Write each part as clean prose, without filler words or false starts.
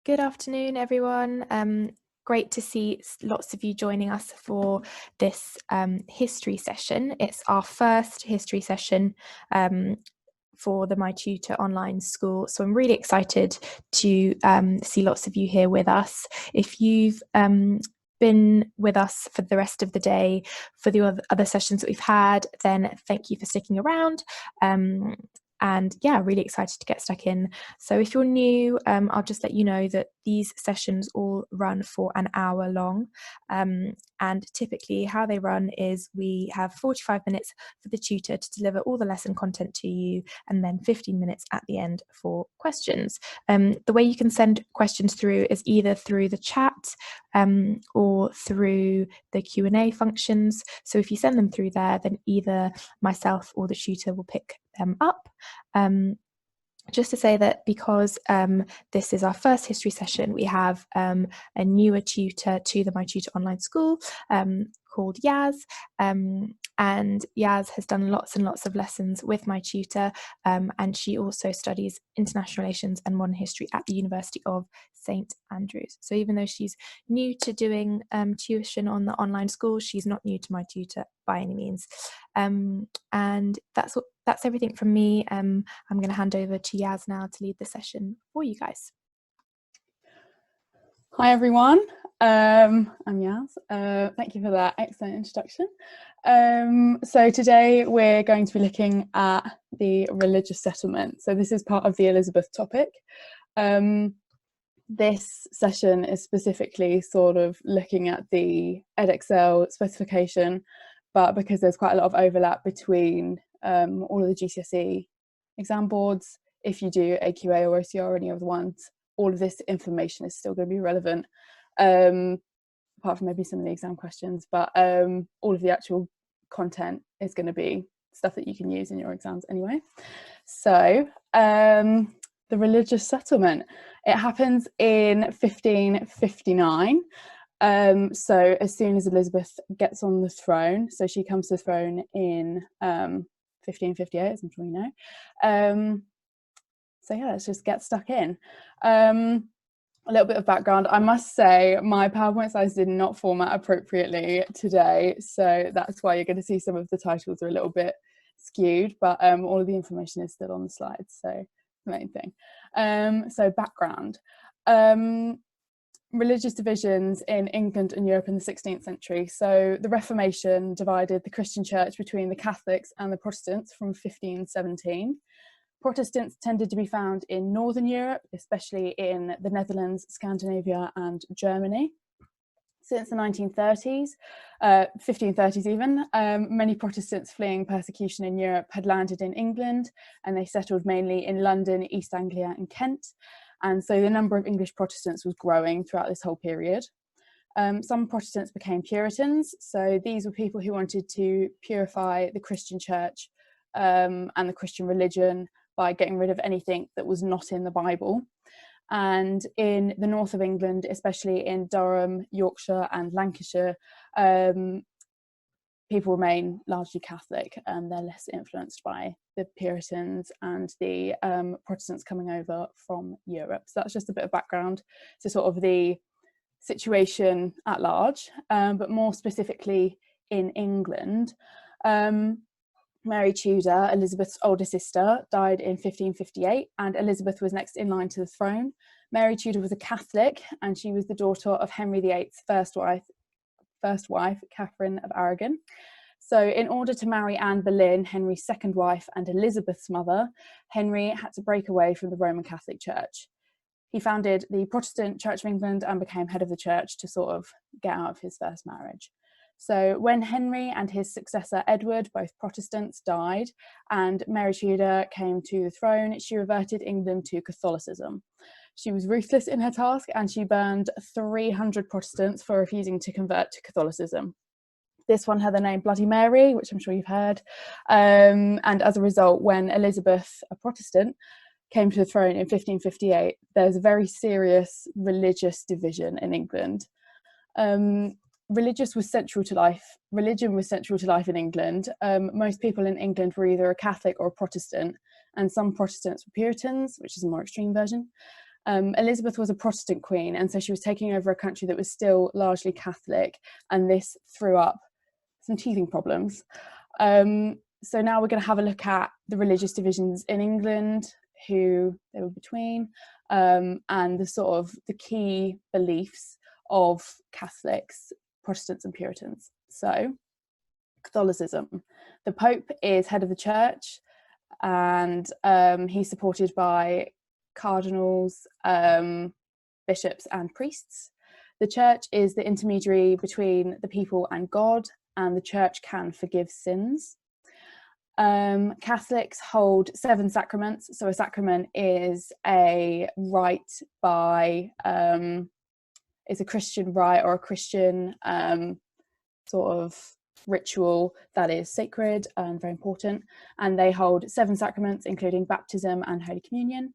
Good afternoon, everyone. Great to see lots of you joining us for this history session. It's our first history session for the My Tutor online school. So I'm really excited to see lots of you here with us. If you've been with us for the rest of the day for the other sessions that we've had, then thank you for sticking around. And yeah, really excited to get stuck in. So if you're new, I'll just let you know that these sessions all run for an hour long. And typically how they run is we have 45 minutes for the tutor to deliver all the lesson content to you, and then 15 minutes at the end for questions. The way you can send questions through is either through the chat or through the Q&A functions. So if you send them through there, then either myself or the tutor will pick them up. Just to say that because this is our first history session, we have a newer tutor to the My Tutor online school called Yaz, and Yaz has done lots and lots of lessons with My Tutor, and she also studies international relations and modern history at the University of St Andrews. So even though she's new to doing tuition on the online school, she's not new to My Tutor by any means. And that's everything from me. I'm going to hand over to Yaz now to lead the session for you guys. Hi everyone, I'm Yaz. Thank you for that excellent introduction. So today we're going to be looking at the religious settlement. So this is part of the Elizabeth topic. This session is specifically sort of looking at the Edexcel specification, but because there's quite a lot of overlap between all of the GCSE exam boards, if you do AQA or OCR or any other ones, all of this information is still going to be relevant, apart from maybe some of the exam questions, but all of the actual content is going to be stuff that you can use in your exams anyway. So the religious settlement, it happens in 1559. So as soon as Elizabeth gets on the throne, so she comes to the throne in 1558, as I'm sure you know. So yeah, let's just get stuck in. A little bit of background. I must say my PowerPoint slides did not format appropriately today, so that's why you're going to see some of the titles are a little bit skewed, but all of the information is still on the slides, so the main thing. So background. Religious divisions in England and Europe in the 16th century. So the Reformation divided the Christian church between the Catholics and the Protestants from 1517. Protestants tended to be found in Northern Europe, especially in the Netherlands, Scandinavia and Germany. Since the 1930s, 1530s even, many Protestants fleeing persecution in Europe had landed in England, and they settled mainly in London, East Anglia and Kent. And so the number of English Protestants was growing throughout this whole period. Some Protestants became Puritans, so these were people who wanted to purify the Christian church and the Christian religion by getting rid of anything that was not in the Bible. And in the north of England, especially in Durham, Yorkshire and Lancashire, people remain largely Catholic, and they're less influenced by the Puritans and the Protestants coming over from Europe. So that's just a bit of background to sort of the situation at large, but more specifically in England. Mary Tudor, Elizabeth's older sister, died in 1558, and Elizabeth was next in line to the throne. Mary Tudor was a Catholic, and she was the daughter of Henry VIII's first wife, Catherine of Aragon. So in order to marry Anne Boleyn, Henry's second wife and Elizabeth's mother, Henry had to break away from the Roman Catholic Church. He founded the Protestant Church of England and became head of the church to sort of get out of his first marriage. So when Henry and his successor Edward, both Protestants, died and Mary Tudor came to the throne, she reverted England to Catholicism. She was ruthless in her task, and she burned 300 Protestants for refusing to convert to Catholicism. This one had the name Bloody Mary, which I'm sure you've heard. And as a result, when Elizabeth, a Protestant, came to the throne in 1558, there's a very serious religious division in England. Religion was central to life in England. Most people in England were either a Catholic or a Protestant, and some Protestants were Puritans, which is a more extreme version. Elizabeth was a Protestant queen, and so she was taking over a country that was still largely Catholic, and this threw up some teething problems. So now we're going to have a look at the religious divisions in England, who they were between, and the key beliefs of Catholics, Protestants and Puritans. So Catholicism. The Pope is head of the church, and he's supported by cardinals, bishops and priests. The church is the intermediary between the people and God, and the church can forgive sins. Catholics hold 7 sacraments. So a sacrament is a rite by, it's a Christian rite or a Christian sort of ritual that is sacred and very important. And they hold 7 sacraments, including baptism and Holy Communion.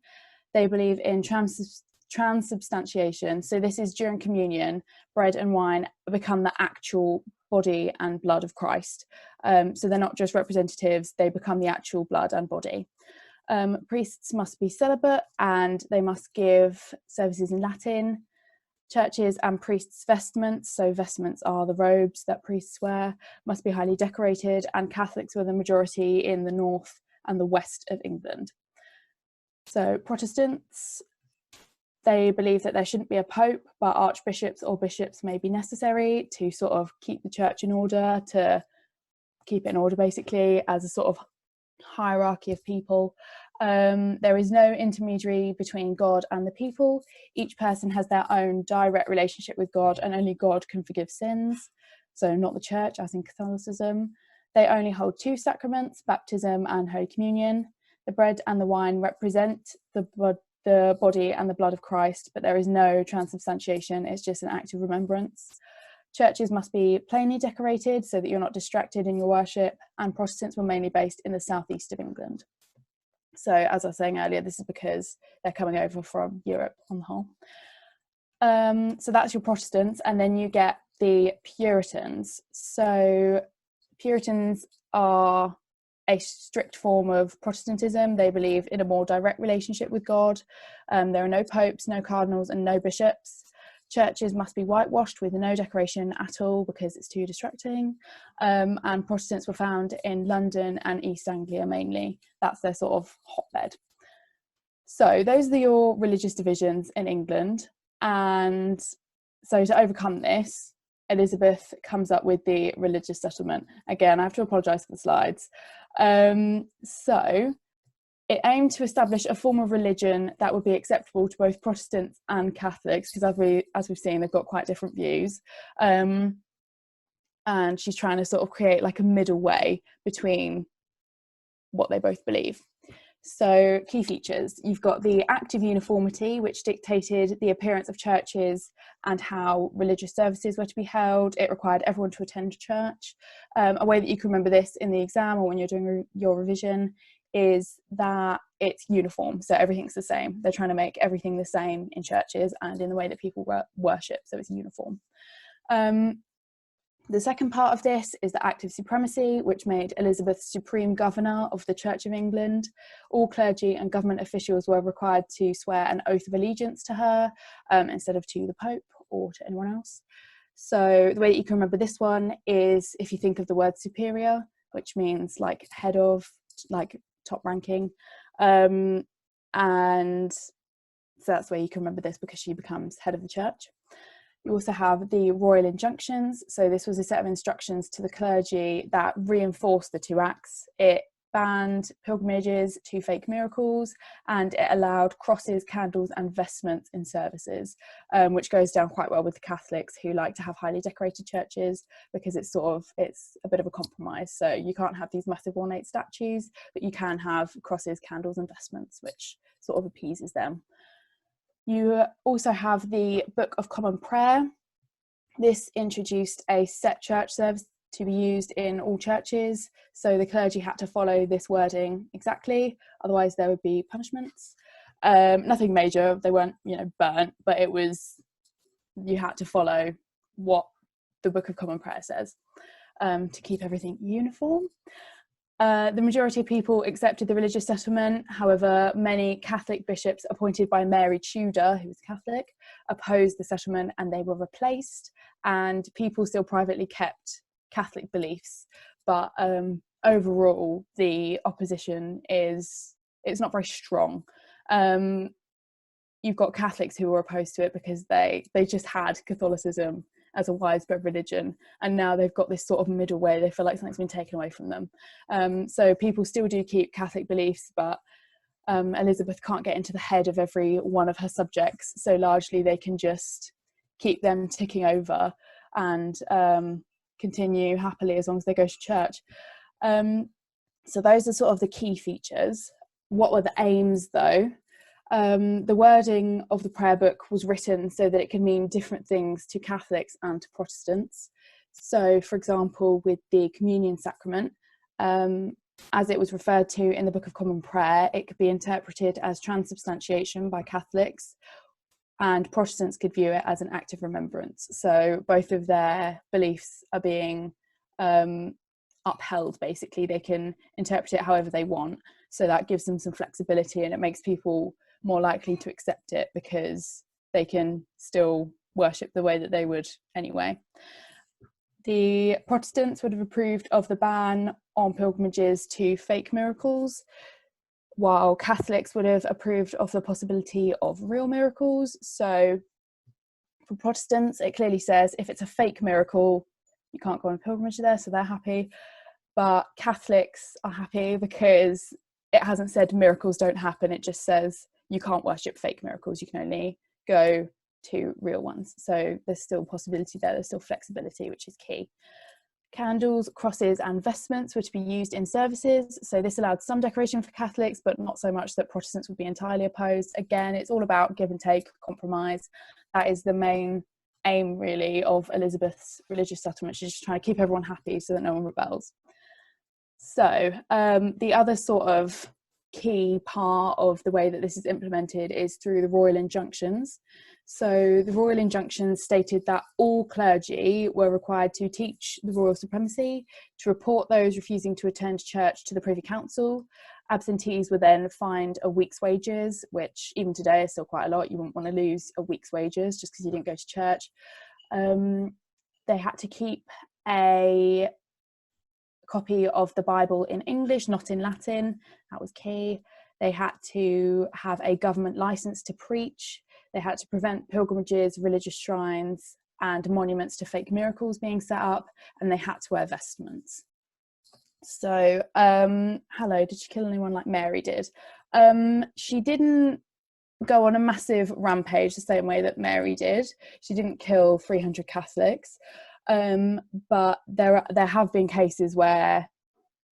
They believe in transubstantiation. So this is during communion, bread and wine become the actual body and blood of Christ. So they're not just representatives, they become the actual blood and body. Priests must be celibate and they must give services in Latin. Churches and priests' vestments, so vestments are the robes that priests wear, must be highly decorated, and Catholics were the majority in the north and the west of England. So Protestants, they believe that there shouldn't be a pope, but archbishops or bishops may be necessary to sort of keep the church in order, to keep it in order basically as a sort of hierarchy of people. There is no intermediary between God and the people. Each person has their own direct relationship with God, and only God can forgive sins. So not the church, as in Catholicism. They only hold 2 sacraments, baptism and Holy Communion. The bread and the wine represent the body and the blood of Christ, but there is no transubstantiation. It's just an act of remembrance. Churches must be plainly decorated so that you're not distracted in your worship, and Protestants were mainly based in the southeast of England. So as I was saying earlier, this is because they're coming over from Europe on the whole. So that's your Protestants, and then you get the Puritans. So Puritans are a strict form of Protestantism. They believe in a more direct relationship with God. There are no popes, no cardinals, and no bishops. Churches must be whitewashed with no decoration at all because it's too distracting. And Protestants were found in London and East Anglia mainly. That's their sort of hotbed. So those are your religious divisions in England. And so to overcome this, Elizabeth comes up with the religious settlement. Again, I have to apologise for the slides. So it aimed to establish a form of religion that would be acceptable to both Protestants and Catholics, because as we've seen, they've got quite different views. And she's trying to sort of create like a middle way between what they both believe. So key features, you've got the Act of Uniformity, which dictated the appearance of churches and how religious services were to be held. It required everyone to attend church. A way that you can remember this in the exam or when you're doing your revision is that it's uniform, so everything's the same. They're trying to make everything the same in churches and in the way that people worship, so it's uniform. The second part of this is the Act of Supremacy, which made Elizabeth supreme governor of the Church of England. All clergy and government officials were required to swear an oath of allegiance to her instead of to the Pope or to anyone else. So the way that you can remember this one is if you think of the word superior, which means like head of, like top ranking. And so that's where you can remember this, because she becomes head of the church. You also have the royal injunctions. So this was a set of instructions to the clergy that reinforced the 2 acts. It banned pilgrimages to fake miracles, and it allowed crosses, candles and vestments in services, which goes down quite well with the Catholics, who like to have highly decorated churches because it's a bit of a compromise. So you can't have these massive ornate statues, but you can have crosses, candles and vestments, which sort of appeases them. You also have the Book of Common Prayer. This introduced a set church service to be used in all churches, so the clergy had to follow this wording exactly, otherwise there would be punishments. Nothing major, they weren't, burnt, but you had to follow what the Book of Common Prayer says to keep everything uniform. The majority of people accepted the religious settlement. However, many Catholic bishops appointed by Mary Tudor, who was Catholic, opposed the settlement and they were replaced, and people still privately kept Catholic beliefs. But overall, the opposition it's not very strong. You've got Catholics who were opposed to it because they just had Catholicism as a widespread religion, and now they've got this sort of middle way. They feel like something's been taken away from them. So people still do keep Catholic beliefs, but Elizabeth can't get into the head of every one of her subjects, so largely they can just keep them ticking over and continue happily as long as they go to church. So those are sort of the key features. What were the aims though? The wording of the prayer book was written so that it could mean different things to Catholics and to Protestants. So, for example, with the communion sacrament, as it was referred to in the Book of Common Prayer, it could be interpreted as transubstantiation by Catholics, and Protestants could view it as an act of remembrance. So both of their beliefs are being upheld, basically. They can interpret it however they want. So that gives them some flexibility, and it makes people more likely to accept it because they can still worship the way that they would anyway. The Protestants would have approved of the ban on pilgrimages to fake miracles, while Catholics would have approved of the possibility of real miracles. So for Protestants, it clearly says if it's a fake miracle, you can't go on a pilgrimage there, so they're happy. But Catholics are happy because it hasn't said miracles don't happen, it just says you can't worship fake miracles, you can only go to real ones. So there's still possibility there, there's still flexibility, which is key. Candles, crosses and vestments were to be used in services, so this allowed some decoration for Catholics, but not so much that Protestants would be entirely opposed. Again, it's all about give and take, compromise. That is the main aim really of Elizabeth's religious settlement. She's just trying to keep everyone happy so that no one rebels. So the other sort of key part of the way that this is implemented is through the royal injunctions. So the royal injunctions stated that all clergy were required to teach the royal supremacy, to report those refusing to attend church to the Privy Council. Absentees were then fined a week's wages, which even today is still quite a lot. You wouldn't want to lose a week's wages just because you didn't go to church. They had to keep a copy of the Bible in English, not in Latin. That was key. They had to have a government license to preach. They had to prevent pilgrimages, religious shrines and monuments to fake miracles being set up, and they had to wear vestments. So hello, did she kill anyone like Mary did? She didn't go on a massive rampage the same way that Mary did. She didn't kill 300 Catholics. But there have been cases where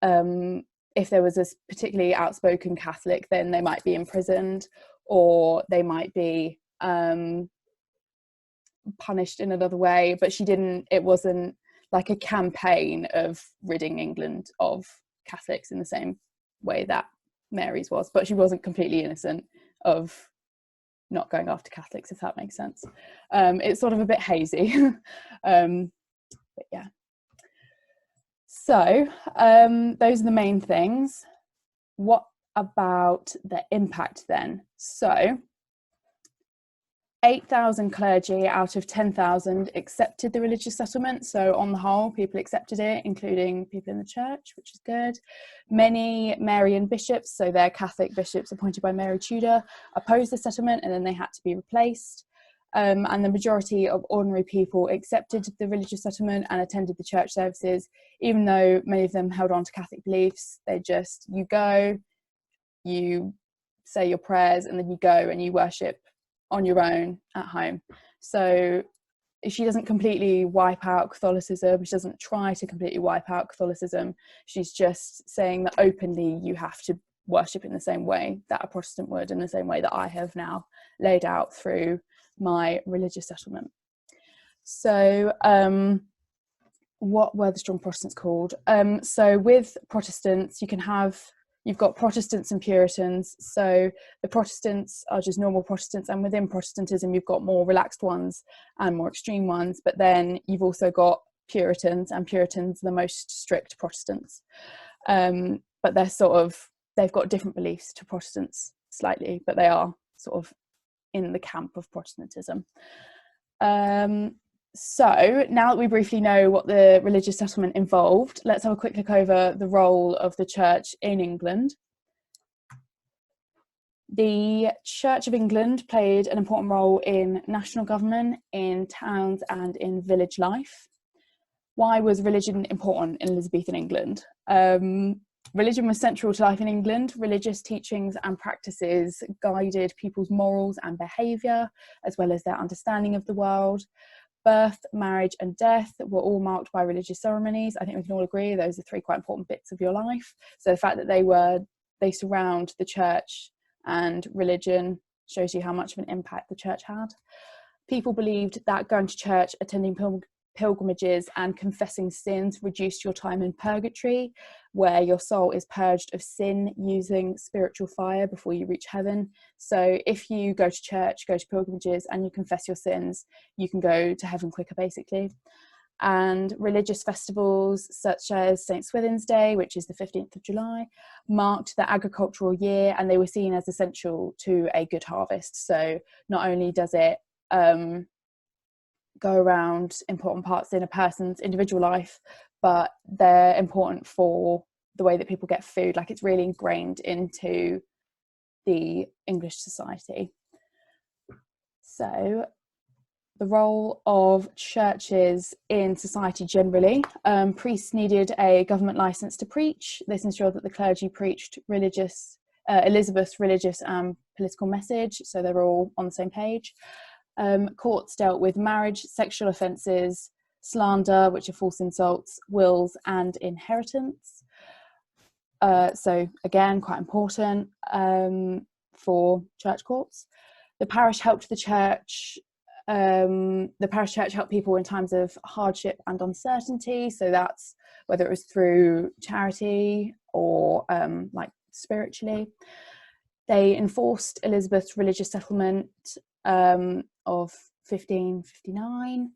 if there was a particularly outspoken Catholic, then they might be imprisoned, or they might be punished in another way. But it wasn't like a campaign of ridding England of Catholics in the same way that Mary's was, but she wasn't completely innocent of not going after Catholics, if that makes sense. It's sort of a bit hazy. But yeah, so those are the main things. What about the impact then? So 8,000 clergy out of 10,000 accepted the religious settlement. So on the whole, people accepted it, including people in the church, which is good. Many Marian bishops, so they're Catholic bishops appointed by Mary Tudor, opposed the settlement, and then they had to be replaced. And the majority of ordinary people accepted the religious settlement and attended the church services, even though many of them held on to Catholic beliefs. You go, you say your prayers, and then you go and you worship on your own at home. So she doesn't completely wipe out Catholicism. She doesn't try to completely wipe out Catholicism. She's just saying that openly you have to worship in the same way that a Protestant would, in the same way that I have now laid out through my religious settlement. So what were the strong Protestants called? So with Protestants, you've got Protestants and Puritans. So the Protestants are just normal Protestants, and within Protestantism you've got more relaxed ones and more extreme ones, but then you've also got Puritans, and Puritans are the most strict Protestants. but they've got different beliefs to Protestants slightly, but they are sort of in the camp of Protestantism. So now that we briefly know what the religious settlement involved, let's have a quick look over the role of the church in England. The Church of England played an important role in national government, in towns and in village life. Why was religion important in Elizabethan England? Religion was central to life in England. Religious teachings and practices guided people's morals and behaviour, as well as their understanding of the world. Birth, marriage and death were all marked by religious ceremonies. I think we can all agree those are three quite important bits of your life. So the fact that they surround the church and religion shows you how much of an impact the church had. People believed that going to church, attending pilgrimages and confessing sins reduced your time in purgatory, where your soul is purged of sin using spiritual fire before you reach heaven. So if you go to church, go to pilgrimages and you confess your sins, you can go to heaven quicker, basically. And religious festivals such as St. Swithin's Day, which is the 15th of July, marked the agricultural year, and they were seen as essential to a good harvest. So not only does it go around important parts in a person's individual life, but they're important for the way that people get food. Like, it's really ingrained into the English society. So the role of churches in society generally. Priests needed a government licence to preach. This ensured that the clergy preached Elizabeth's religious and political message, so they were all on the same page. Courts dealt with marriage, sexual offences, slander, which are false insults, wills and inheritance. So again, quite important for church courts. The parish helped the parish church helped people in times of hardship and uncertainty. So that's whether it was through charity or like spiritually. They enforced Elizabeth's religious settlement of 1559.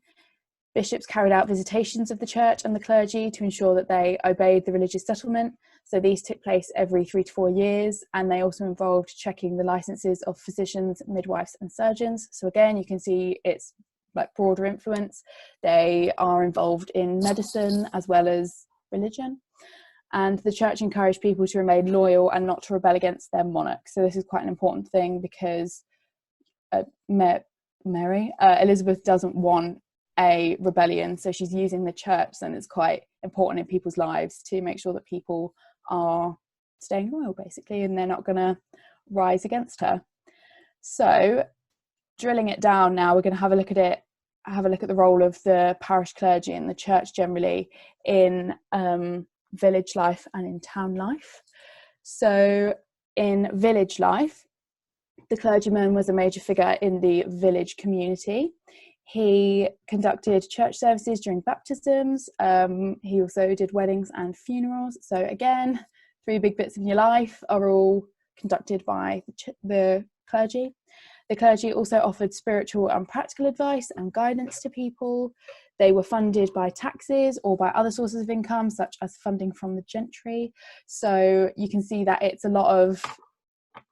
Bishops carried out visitations of the church and the clergy to ensure that they obeyed the religious settlement. So these took place every 3 to 4 years, and they also involved checking the licenses of physicians, midwives and surgeons. So again, you can see it's like broader influence. They are involved in medicine as well as religion. And the church encouraged people to remain loyal and not to rebel against their monarch. So this is quite an important thing, because Elizabeth doesn't want a rebellion, so she's using the church, and it's quite important in people's lives to make sure that people are staying loyal, basically, and they're not going to rise against her. So drilling it down now, we're going to have a look at the role of the parish clergy and the church generally in village life and in town life. So in village life, the clergyman was a major figure in the village community. He conducted church services during baptisms. He also did weddings and funerals. So again, 3 big bits of your life are all conducted by the clergy. The clergy also offered spiritual and practical advice and guidance to people. They were funded by taxes or by other sources of income, such as funding from the gentry. So you can see that it's a lot of,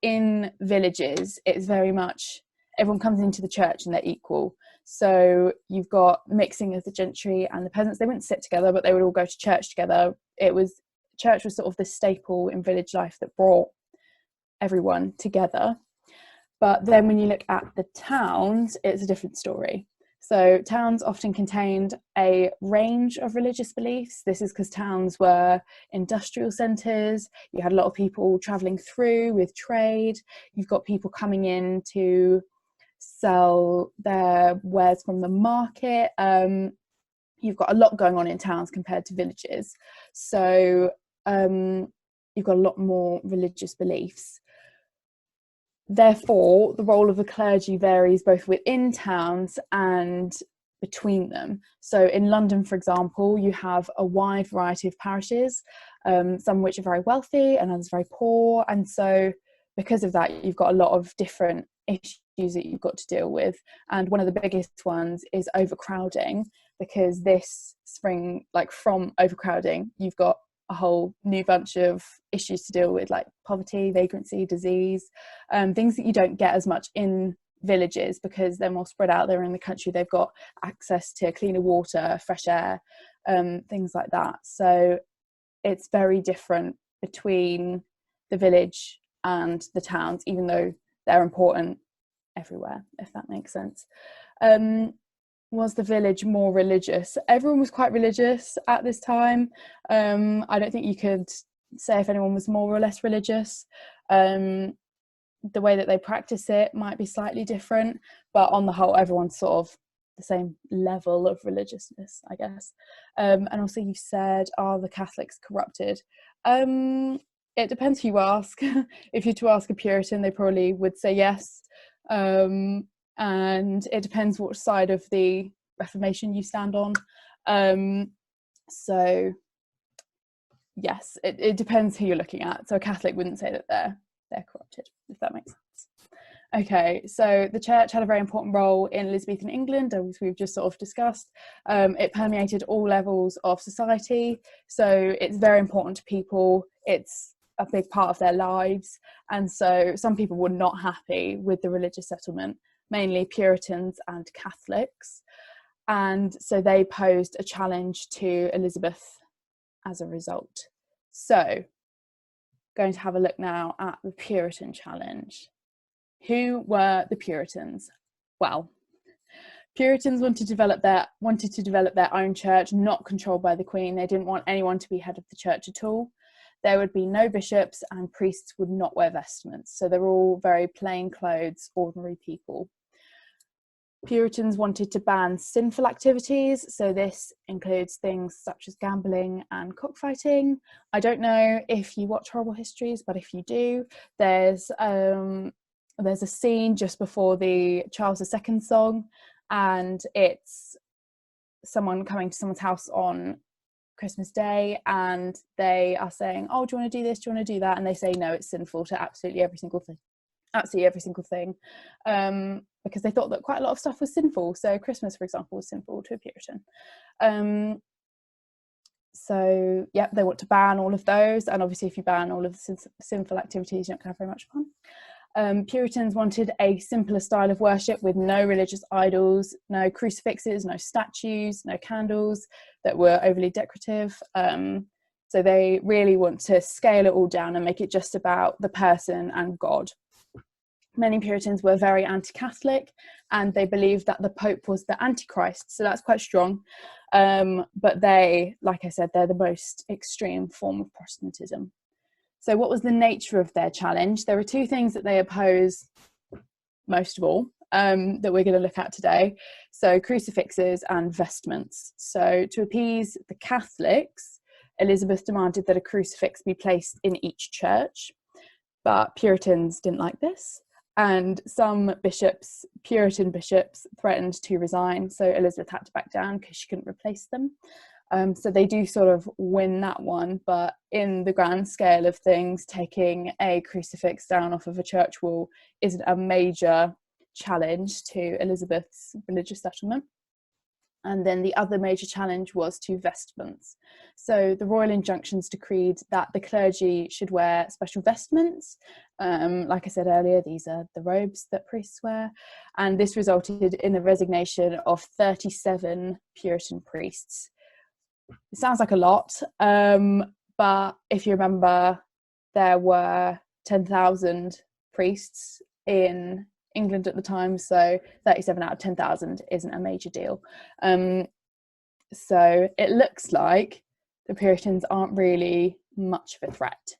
in villages, it's very much everyone comes into the church and they're equal. So you've got mixing of the gentry and the peasants. They wouldn't sit together, but they would all go to church together. Church was sort of the staple in village life that brought everyone together. But then when you look at the towns, it's a different story. So towns often contained a range of religious beliefs. This is because towns were industrial centres. You had a lot of people travelling through with trade. You've got people coming in to sell their wares from the market. You've got a lot going on in towns compared to villages. So you've got a lot more religious beliefs. Therefore, the role of the clergy varies both within towns and between them. So in London, for example, you have a wide variety of parishes, some which are very wealthy and others very poor. And so because of that, you've got a lot of different issues that you've got to deal with. And one of the biggest ones is overcrowding, because from overcrowding, you've got a whole new bunch of issues to deal with, like poverty, vagrancy, disease, things that you don't get as much in villages because they're more spread out. They're in the country, they've got access to cleaner water, fresh air, things like that. So it's very different between the village and the towns, even though they're important everywhere, if that makes sense. Was the village more religious? Everyone was quite religious at this time. I don't think you could say if anyone was more or less religious. The way that they practice it might be slightly different, but on the whole, everyone's sort of the same level of religiousness, I guess. And also you said, are the Catholics corrupted? It depends who you ask. If you're to ask a Puritan, they probably would say yes. And it depends what side of the Reformation you stand on. So yes, it depends who you're looking at. So a Catholic wouldn't say that they're corrupted, if that makes sense. Okay, so the church had a very important role in Elizabethan England, as we've just sort of discussed. It permeated all levels of society, so it's very important to people. It's a big part of their lives, and so some people were not happy with the religious settlement, mainly Puritans and Catholics, and so they posed a challenge to Elizabeth as a result. So, going to have a look now at the Puritan challenge. Who were the Puritans? Well, Puritans wanted to develop their own church, not controlled by the Queen. They didn't want anyone to be head of the church at all. There would be no bishops, and priests would not wear vestments. So they're all very plain clothes, ordinary people. Puritans wanted to ban sinful activities, so this includes things such as gambling and cockfighting. I don't know if you watch horrible histories, but if you do, there's a scene just before the Charles II song, and it's someone coming to someone's house on Christmas Day, and they are saying, oh, do you want to do this, do you want to do that? And they say no, it's sinful to absolutely every single thing, because they thought that quite a lot of stuff was sinful. So Christmas, for example, was sinful to a Puritan. So yeah, they want to ban all of those, and obviously if you ban all of the sinful activities, you're not going to have very much fun. Puritans wanted a simpler style of worship with no religious idols, no crucifixes, no statues, no candles that were overly decorative. So they really want to scale it all down and make it just about the person and God. Many Puritans were very anti-Catholic, and they believed that the Pope was the Antichrist, so that's quite strong. But they, like I said, they're the most extreme form of Protestantism. So what was the nature of their challenge? There are two things that they oppose most of all, that we're going to look at today. So crucifixes and vestments. So to appease the Catholics, Elizabeth demanded that a crucifix be placed in each church, but Puritans didn't like this. And some bishops, Puritan bishops, threatened to resign. So Elizabeth had to back down because she couldn't replace them. So they do sort of win that one, but in the grand scale of things, taking a crucifix down off of a church wall isn't a major challenge to Elizabeth's religious settlement. And then the other major challenge was to vestments. So the royal injunctions decreed that the clergy should wear special vestments. Like I said earlier, these are the robes that priests wear. And this resulted in the resignation of 37 Puritan priests. It sounds like a lot, but if you remember, there were 10,000 priests in England at the time, so 37 out of 10,000 isn't a major deal. So it looks like the Puritans aren't really much of a threat.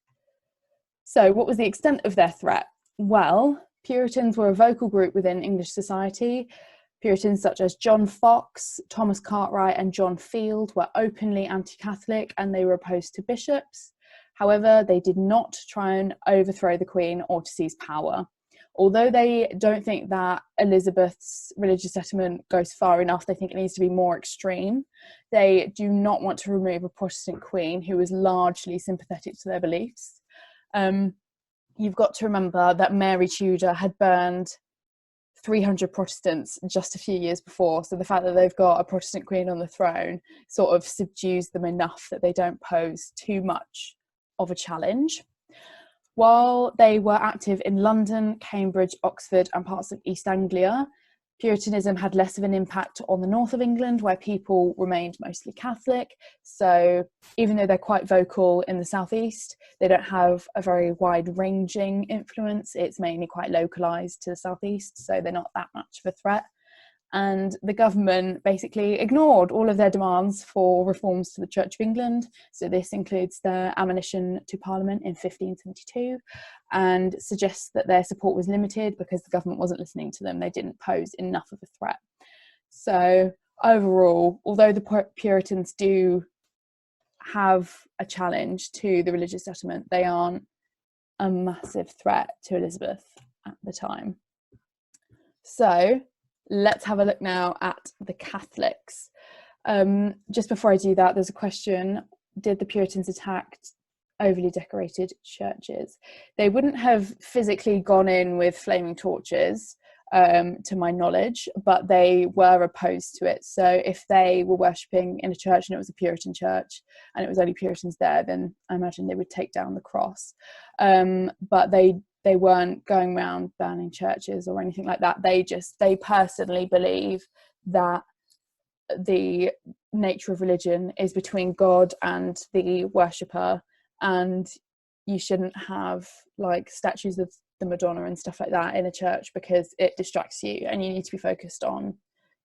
So what was the extent of their threat? Well, Puritans were a vocal group within English society. Puritans such as John Fox, Thomas Cartwright and John Field were openly anti-Catholic, and they were opposed to bishops. However, they did not try and overthrow the Queen or to seize power. Although they don't think that Elizabeth's religious settlement goes far enough, they think it needs to be more extreme. They do not want to remove a Protestant Queen who was largely sympathetic to their beliefs. You've got to remember that Mary Tudor had burned 300 Protestants just a few years before. So the fact that they've got a Protestant queen on the throne sort of subdues them enough that they don't pose too much of a challenge. While they were active in London, Cambridge, Oxford, and parts of East Anglia, Puritanism had less of an impact on the north of England, where people remained mostly Catholic. So even though they're quite vocal in the southeast, they don't have a very wide-ranging influence. It's mainly quite localised to the southeast, so they're not that much of a threat. And the government basically ignored all of their demands for reforms to the Church of England. So this includes their admonition to Parliament in 1572, and suggests that their support was limited because the government wasn't listening to them. They didn't pose enough of a threat. So overall, although the Puritans do have a challenge to the religious settlement, they aren't a massive threat to Elizabeth at the time. So let's have a look now at the Catholics. Just before I do that, there's a question: did the Puritans attack overly decorated churches? They wouldn't have physically gone in with flaming torches, to my knowledge, but they were opposed to it. So if they were worshipping in a church and it was a Puritan church and it was only Puritans there, then I imagine they would take down the cross. But they weren't going around burning churches or anything like that. They personally believe that the nature of religion is between God and the worshipper, and you shouldn't have like statues of the Madonna and stuff like that in a church because it distracts you, and you need to be focused on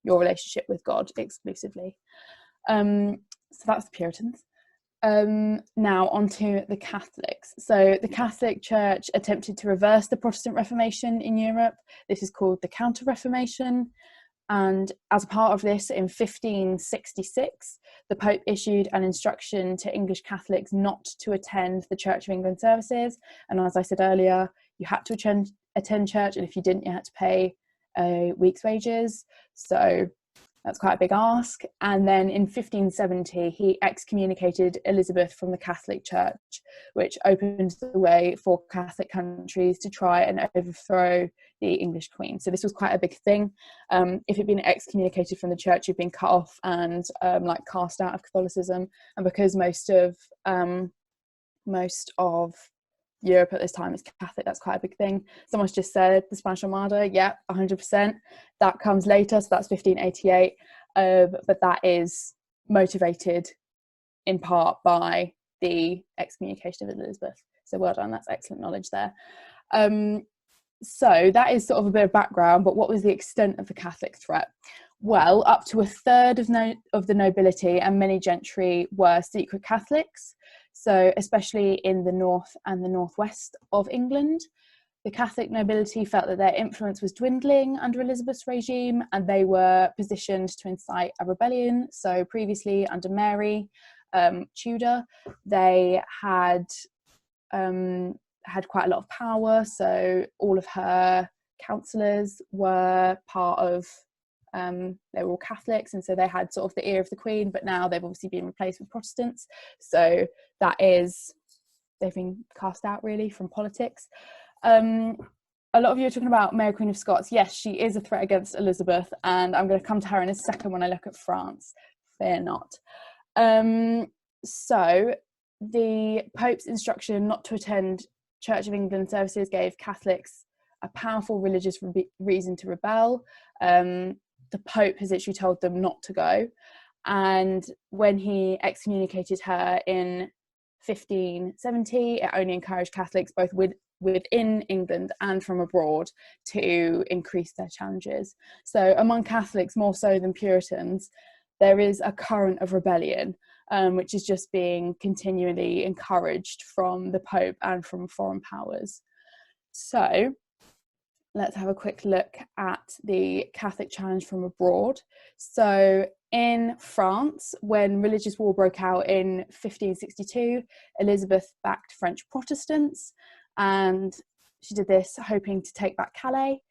your relationship with God exclusively. So that's the Puritans. Now on to the Catholics. So the Catholic Church attempted to reverse the Protestant Reformation in Europe. This is called the Counter-Reformation. And as a part of this, in 1566, the Pope issued an instruction to English Catholics not to attend the Church of England services. And as I said earlier, you had to attend church, and if you didn't, you had to pay a week's wages. So that's quite a big ask. And then in 1570, he excommunicated Elizabeth from the Catholic Church, which opened the way for Catholic countries to try and overthrow the English Queen. So this was quite a big thing. If you'd been excommunicated from the church, you'd been cut off and like cast out of Catholicism. And because most of Europe at this time is Catholic, that's quite a big thing. Someone's just said the Spanish Armada, yeah, 100%. That comes later, so that's 1588. But that is motivated in part by the excommunication of Elizabeth. So well done, that's excellent knowledge there. So that is sort of a bit of background, but what was the extent of the Catholic threat? Well, up to a third of the nobility and many gentry were secret Catholics. So especially in the north and the northwest of England, the Catholic nobility felt that their influence was dwindling under Elizabeth's regime, and they were positioned to incite a rebellion. So previously under Mary Tudor, they had quite a lot of power. So all of her councillors were part of they were all Catholics, and so they had sort of the ear of the Queen, but now they've obviously been replaced with Protestants, so they've been cast out really from politics. A lot of you are talking about Mary Queen of Scots. Yes, she is a threat against Elizabeth, and I'm going to come to her in a second when I look at France. Fear not. So the Pope's instruction not to attend Church of England services gave Catholics a powerful religious reason to rebel. The Pope has literally told them not to go, and when he excommunicated her in 1570, it only encouraged Catholics both within England and from abroad to increase their challenges. So among Catholics, more so than Puritans, there is a current of rebellion, which is just being continually encouraged from the Pope and from foreign powers. So let's have a quick look at the Catholic challenge from abroad. So in France, when religious war broke out in 1562, Elizabeth backed French Protestants, and she did this hoping to take back Calais.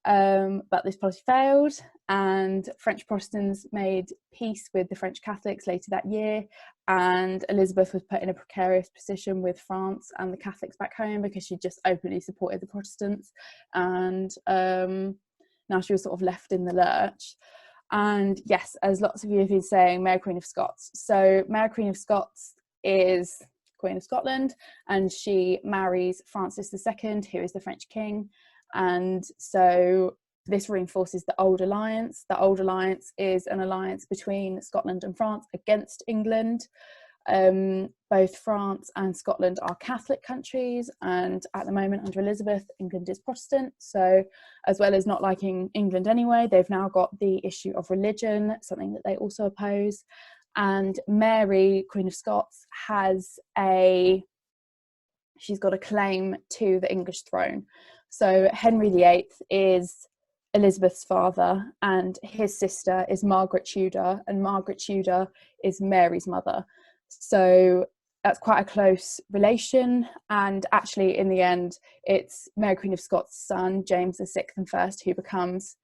But this policy failed, and French Protestants made peace with the French Catholics later that year, and Elizabeth was put in a precarious position with France and the Catholics back home because she just openly supported the Protestants. And Now she was sort of left in the lurch. And yes, as lots of you have been saying, Mary Queen of Scots. So Mary Queen of Scots is Queen of Scotland, and she marries Francis II, who is the French king. And so this reinforces the Old Alliance. The Old Alliance is an alliance between Scotland and France against England. Both France and Scotland are Catholic countries, and at the moment under Elizabeth, England is Protestant. So as well as not liking England anyway, they've now got the issue of religion, something that they also oppose. And Mary, Queen of Scots, she's got a claim to the English throne. So Henry VIII is Elizabeth's father, and his sister is Margaret Tudor, and Margaret Tudor is Mary's mother. So that's quite a close relation, and actually in the end it's Mary Queen of Scots' son, James VI and First, who becomes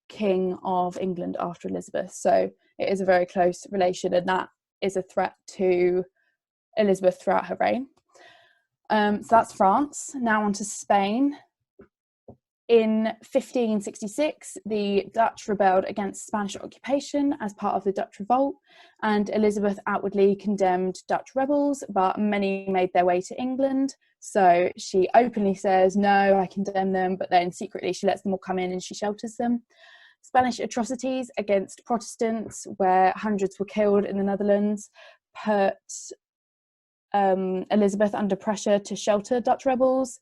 King of England after Elizabeth. So it is a very close relation, and that is a threat to Elizabeth throughout her reign. So that's France. Now on to Spain. In 1566, the Dutch rebelled against Spanish occupation as part of the Dutch Revolt, and Elizabeth outwardly condemned Dutch rebels, but many made their way to England. So she openly says, no, I condemn them, but then secretly she lets them all come in and she shelters them. Spanish atrocities against Protestants, where hundreds were killed in the Netherlands, put Elizabeth under pressure to shelter Dutch rebels.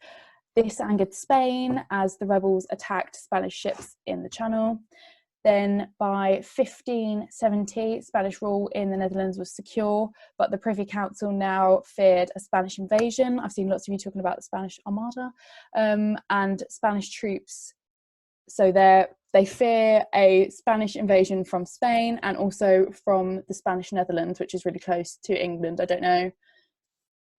This angered Spain as the rebels attacked Spanish ships in the Channel. Then by 1570, Spanish rule in the Netherlands was secure, but the Privy Council now feared a Spanish invasion. I've seen lots of you talking about the Spanish Armada, and Spanish troops. So they fear a Spanish invasion from Spain and also from the Spanish Netherlands, which is really close to England. I don't know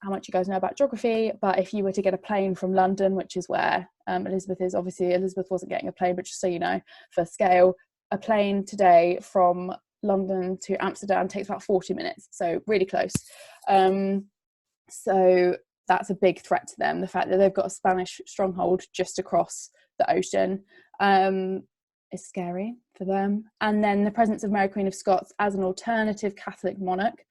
how much you guys know about geography, but if you were to get a plane from London, which is where Elizabeth is, obviously Elizabeth wasn't getting a plane, but just so you know, for scale, a plane today from London to Amsterdam takes about 40 minutes, so really close. So that's a big threat to them, the fact that they've got a Spanish stronghold just across the ocean is scary for them. And then the presence of Mary Queen of Scots as an alternative Catholic monarch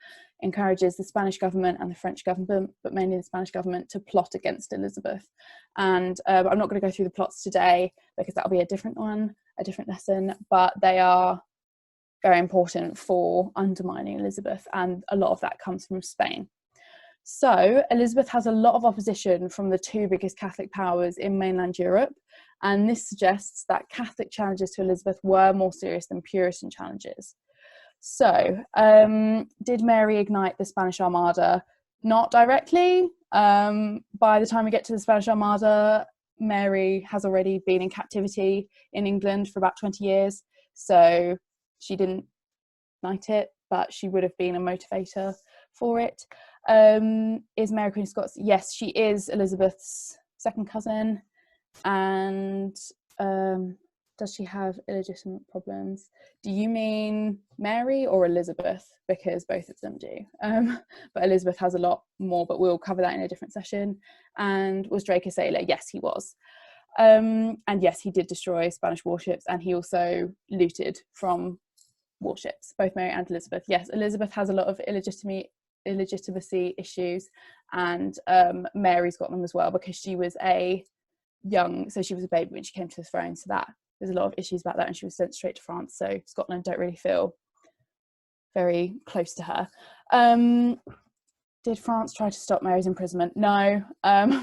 encourages the Spanish government and the French government, but mainly the Spanish government, to plot against Elizabeth. And I'm not going to go through the plots today because that'll be a different one, a different lesson, but they are very important for undermining Elizabeth, and a lot of that comes from Spain. So Elizabeth has a lot of opposition from the two biggest Catholic powers in mainland Europe, and this suggests that Catholic challenges to Elizabeth were more serious than Puritan challenges. So, did Mary ignite the Spanish Armada? Not directly. By the time we get to the Spanish Armada, Mary has already been in captivity in England for about 20 years, so she didn't ignite it, but she would have been a motivator for it. Is Mary Queen of Scots? Yes, she is Elizabeth's second cousin. And does she have illegitimate problems? Do you mean Mary or Elizabeth? Because both of them do. But Elizabeth has a lot more, but we'll cover that in a different session. And was Drake a sailor? Yes, he was. And yes, he did destroy Spanish warships, and he also looted from warships, both Mary and Elizabeth. Yes, Elizabeth has a lot of illegitimacy issues, and Mary's got them as well, because she was she was a baby when she came to the throne, so that there's a lot of issues about that, and she was sent straight to France, so Scotland don't really feel very close to her. Did France try to stop Mary's imprisonment? No.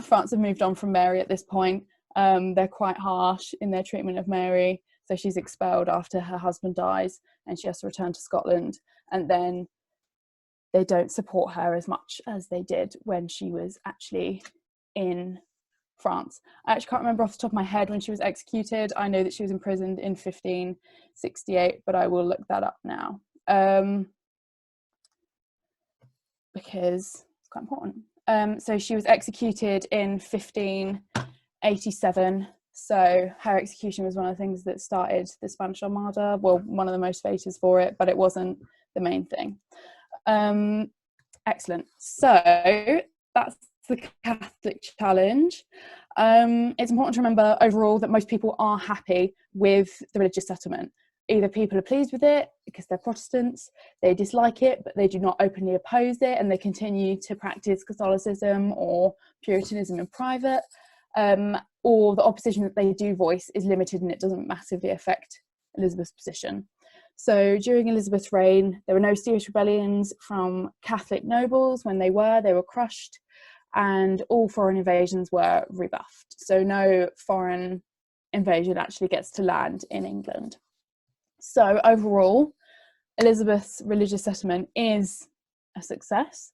France have moved on from Mary at this point. They're quite harsh in their treatment of Mary, so she's expelled after her husband dies and she has to return to Scotland, and then they don't support her as much as they did when she was actually in France. I actually can't remember off the top of my head when she was executed. I know that she was imprisoned in 1568, but I will look that up now, because it's quite important. So she was executed in 1587. So her execution was one of the things that started the Spanish Armada. Well, one of the motivators for it, but it wasn't the main thing. Excellent. So that's the Catholic challenge. it's important to remember overall that most people are happy with the religious settlement. Either people are pleased with it because they're Protestants, they dislike it, but they do not openly oppose it, and they continue to practice Catholicism or Puritanism in private, or the opposition that they do voice is limited and it doesn't massively affect Elizabeth's position. So during Elizabeth's reign, there were no serious rebellions from Catholic nobles. When they were crushed, and all foreign invasions were rebuffed. So no foreign invasion actually gets to land in England. So overall, Elizabeth's religious settlement is a success,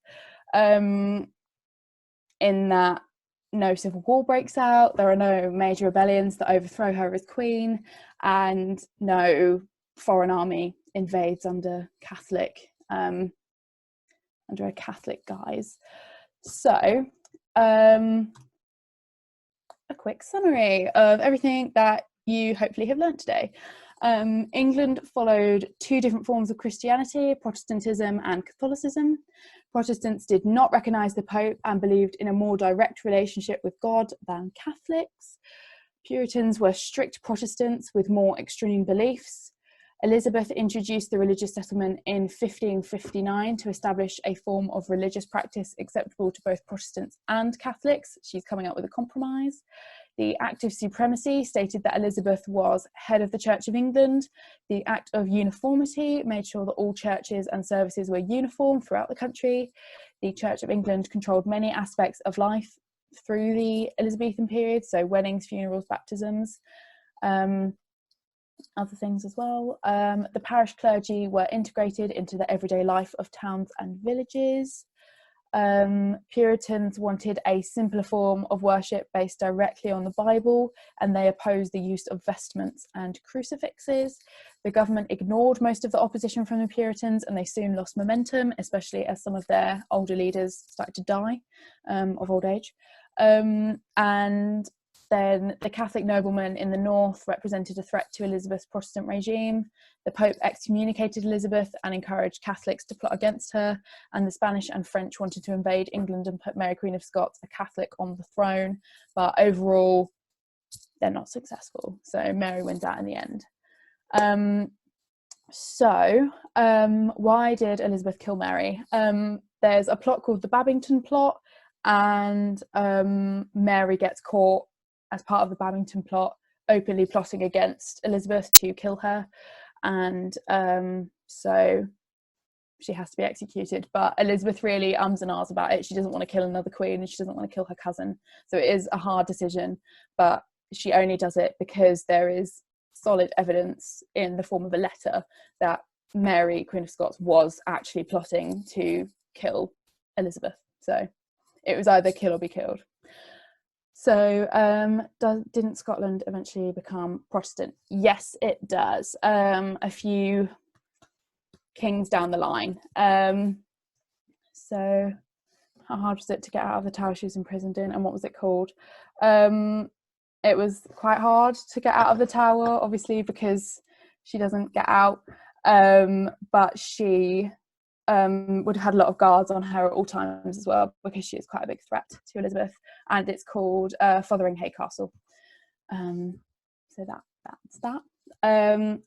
in that no civil war breaks out, there are no major rebellions that overthrow her as queen, and no foreign army invades under a Catholic guise. So a quick summary of everything that you hopefully have learned today. England followed two different forms of Christianity, Protestantism and Catholicism. Protestants did not recognise the Pope and believed in a more direct relationship with God than Catholics. Puritans were strict Protestants with more extreme beliefs. Elizabeth introduced the religious settlement in 1559 to establish a form of religious practice acceptable to both Protestants and Catholics. She's coming up with a compromise. The Act of Supremacy stated that Elizabeth was head of the Church of England. The Act of Uniformity made sure that all churches and services were uniform throughout the country. The Church of England controlled many aspects of life through the Elizabethan period, so weddings, funerals, baptisms, other things as well. The parish clergy were integrated into the everyday life of towns and villages. Puritans wanted a simpler form of worship based directly on the Bible, and they opposed the use of vestments and crucifixes. The government ignored most of the opposition from the Puritans, and they soon lost momentum, especially as some of their older leaders started to die of old age. And then the Catholic noblemen in the north represented a threat to Elizabeth's Protestant regime. The Pope excommunicated Elizabeth and encouraged Catholics to plot against her, and the Spanish and French wanted to invade England and put Mary Queen of Scots, a Catholic, on the throne, but overall they're not successful, so Mary wins out in the end. Why did Elizabeth kill Mary? There's a plot called the Babington plot, and Mary gets caught as part of the Babington plot openly plotting against Elizabeth to kill her, and so she has to be executed. But Elizabeth really ums and ahs about it. She doesn't want to kill another queen, and she doesn't want to kill her cousin, so it is a hard decision, but she only does it because there is solid evidence in the form of a letter that Mary, Queen of Scots, was actually plotting to kill Elizabeth. So it was either kill or be killed. So didn't Scotland eventually become Protestant? Yes, it does. A few kings down the line. So how hard was it to get out of the tower she was imprisoned in, and what was it called? It was quite hard to get out of the tower, obviously, because she doesn't get out, but she would have had a lot of guards on her at all times as well, because she is quite a big threat to Elizabeth, and it's called Fotheringhay Castle. So that's that.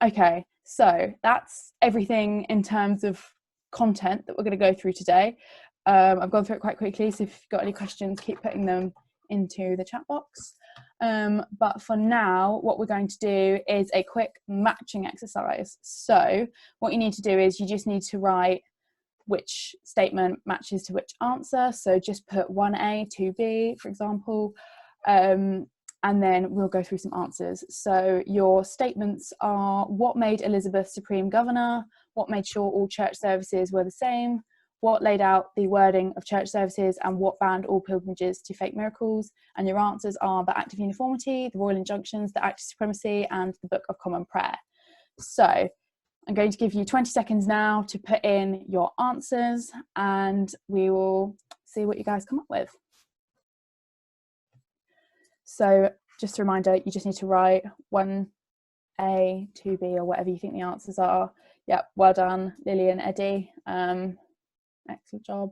Okay, so that's everything in terms of content that we're going to go through today. I've gone through it quite quickly, so if you've got any questions, keep putting them into the chat box. But for now, what we're going to do is a quick matching exercise. So what you need to do is you just need to write which statement matches to which answer. So just put 1A, 2B, for example, and then we'll go through some answers. So your statements are: what made Elizabeth supreme governor? What made sure all church services were the same? What laid out the wording of church services, and what banned all pilgrimages to fake miracles? And your answers are the Act of Uniformity, the Royal Injunctions, the Act of Supremacy, and the Book of Common Prayer. So I'm going to give you 20 seconds now to put in your answers, and we will see what you guys come up with. So just a reminder, you just need to write 1A, 2B, or whatever you think the answers are. Yep, well done, Lily and Eddie. Excellent job.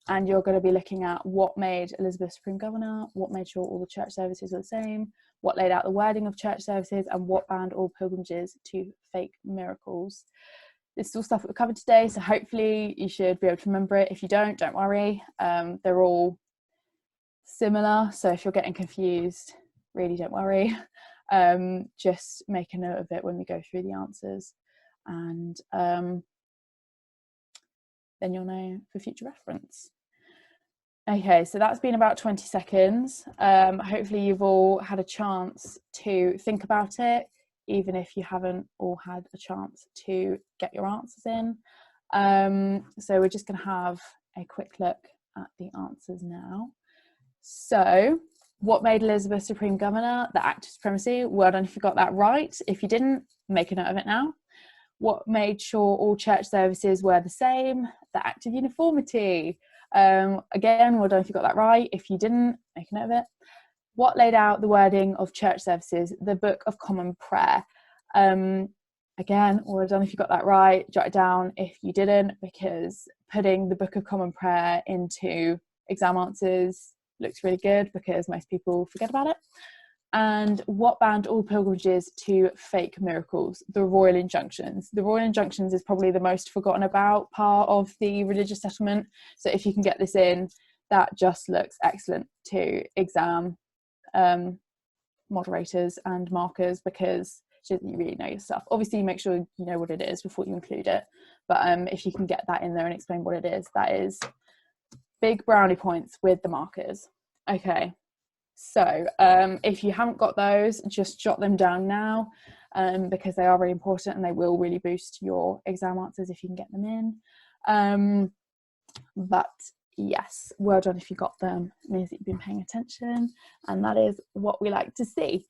And you're going to be looking at what made Elizabeth Supreme Governor, what made sure all the church services were the same, what laid out the wording of church services, and what banned all pilgrimages to fake miracles. This is all stuff that we covered today, so hopefully you should be able to remember it. If you don't worry. They're all similar, so if you're getting confused, really don't worry. Just make a note of it when we go through the answers, and then you'll know for future reference. Okay, so that's been about 20 seconds. Hopefully you've all had a chance to think about it, even if you haven't all had a chance to get your answers in. So we're just going to have a quick look at the answers now. So, what made Elizabeth Supreme Governor? The Act of Supremacy. Well done if you got that right. If you didn't, make a note of it now. What made sure all church services were the same? The Act of Uniformity. Again, well done if you got that right. If you didn't, make a note of it. What laid out the wording of church services? The Book of Common Prayer. Again, well done if you got that right. Jot it down if you didn't, because putting the Book of Common Prayer into exam answers looks really good because most people forget about it. And what banned all pilgrimages to fake miracles? The Royal Injunctions. The Royal Injunctions is probably the most forgotten about part of the religious settlement. So if you can get this in, that just looks excellent to exam moderators and markers, because you really know your stuff. Obviously, make sure you know what it is before you include it. But if you can get that in there and explain what it is, that is big brownie points with the markers. Okay. So if you haven't got those, just jot them down now, because they are really important and they will really boost your exam answers if you can get them in. But yes, well done if you got them. It means that you've been paying attention, and that is what we like to see.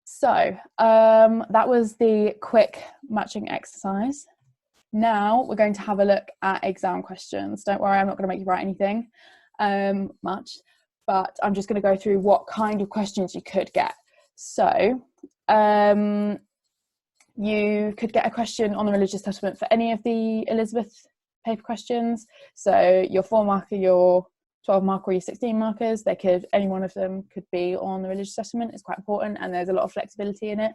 So that was the quick matching exercise. Now we're going to have a look at exam questions. Don't worry, I'm not going to make you write anything much, but I'm just going to go through what kind of questions you could get. So you could get a question on the religious settlement for any of the Elizabeth paper questions. So your 4 marker, your 12 marker, or your 16 markers, they could, any one of them could be on the religious settlement. It's quite important, and there's a lot of flexibility in it,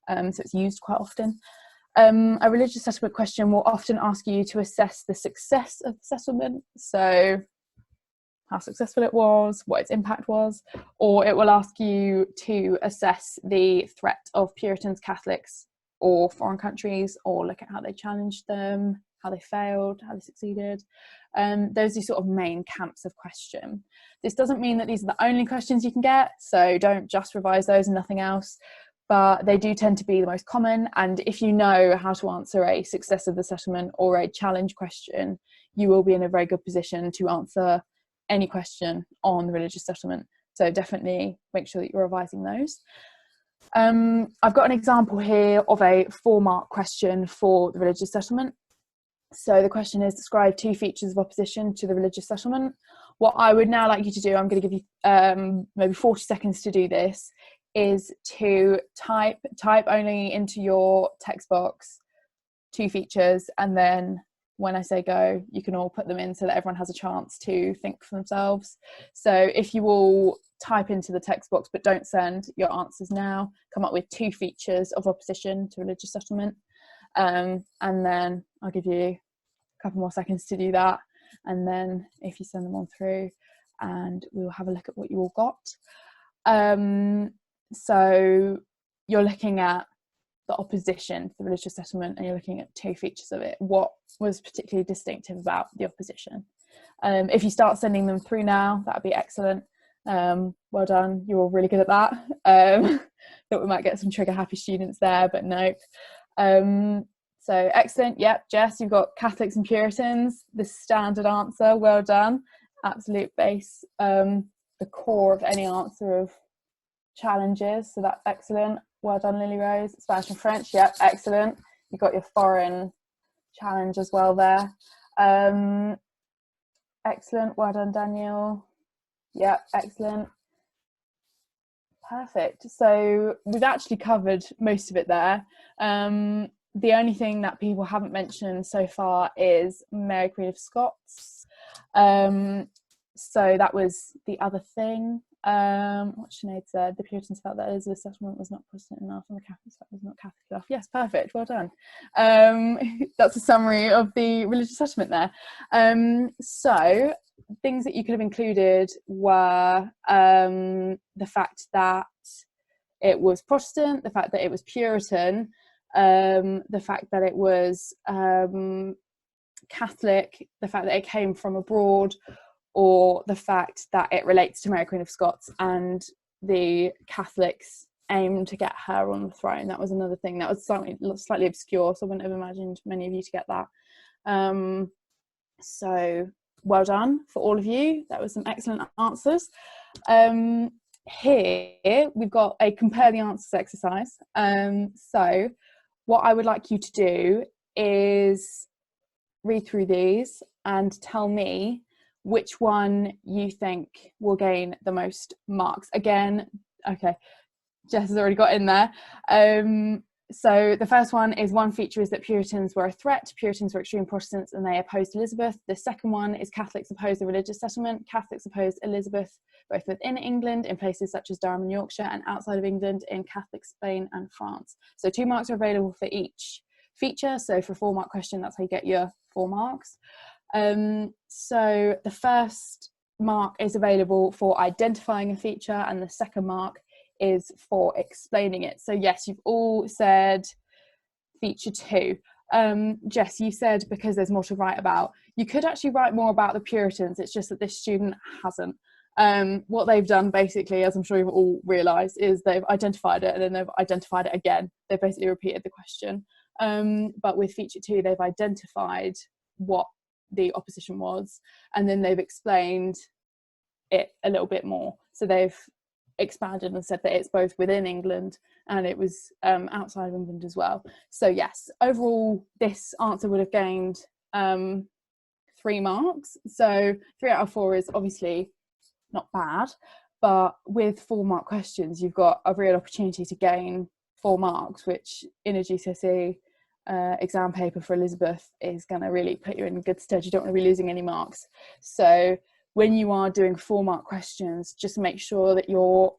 so it's used quite often. A religious settlement question will often ask you to assess the success of the settlement, so how successful it was, what its impact was, or it will ask you to assess the threat of Puritans, Catholics, or foreign countries, or look at how they challenged them, how they failed, how they succeeded. Those are sort of main camps of question. This doesn't mean that these are the only questions you can get, so don't just revise those and nothing else, but they do tend to be the most common. And if you know how to answer a success of the settlement or a challenge question, you will be in a very good position to answer any question on the religious settlement. So definitely make sure that you're revising those. I've got an example here of a 4-mark question for the religious settlement. So the question is, describe 2 features of opposition to the religious settlement. What I would now like you to do, I'm going to give you maybe 40 seconds to do this, is to type only into your text box 2 features, and then when I say go, you can all put them in so that everyone has a chance to think for themselves. So if you all type into the text box but don't send your answers now, come up with 2 features of opposition to religious settlement, and then I'll give you a couple more seconds to do that, and then if you send them on through, and we will have a look at what you all got. So you're looking at the opposition to the religious settlement, and you're looking at 2 features of it. What was particularly distinctive about the opposition? If you start sending them through now, that would be excellent. Well done, you're all really good at that. Thought we might get some trigger happy students there, but nope. So excellent. Yep, Jess, you've got Catholics and Puritans, the standard answer. Well done, absolute base, the core of any answer of challenges, so that's excellent. Well done, Lily Rose. Spanish and French, yep, excellent. You got your foreign challenge as well there. Excellent, well done, Daniel. Yep, excellent. Perfect. So we've actually covered most of it there. The only thing that people haven't mentioned so far is Mary Queen of Scots. So that was the other thing. What Sinead said, the Puritans felt that Elizabeth's settlement was not Protestant enough and the Catholics felt it was not Catholic enough. Yes, perfect, well done. That's a summary of the religious settlement there. So things that you could have included were the fact that it was Protestant, the fact that it was Puritan, the fact that it was Catholic, the fact that it came from abroad, or the fact that it relates to Mary Queen of Scots and the Catholics aim to get her on the throne. That was another thing that was slightly obscure, so I wouldn't have imagined many of you to get that. So well done for all of you. That was some excellent answers. Here we've got a compare the answers exercise. So what I would like you to do is read through these and tell me which one you think will gain the most marks. Again, okay, Jess has already got in there. So the first one is, one feature is that Puritans were a threat. Puritans were extreme Protestants and they opposed Elizabeth. The second one is Catholics opposed the religious settlement. Catholics opposed Elizabeth both within England in places such as Durham and Yorkshire, and outside of England in Catholic Spain and France. So 2 marks are available for each feature. So for a 4-mark question, that's how you get your 4 marks. So the first mark is available for identifying a feature and the second mark is for explaining it. So yes, you've all said feature 2. Jess, you said because there's more to write about. You could actually write more about the Puritans, it's just that this student hasn't. What they've done basically, as I'm sure you've all realised, is they've identified it and then they've identified it again. They've basically repeated the question. But with feature 2, they've identified what the opposition was and then they've explained it a little bit more. So they've expanded and said that it's both within England and it was outside of England as well. So yes, overall this answer would have gained 3 marks. So 3 out of 4 is obviously not bad, but with 4-mark questions you've got a real opportunity to gain 4 marks, which in a GCSE exam paper for Elizabeth is going to really put you in good stead. You don't want to be losing any marks. So when you are doing 4-mark questions, just make sure that you're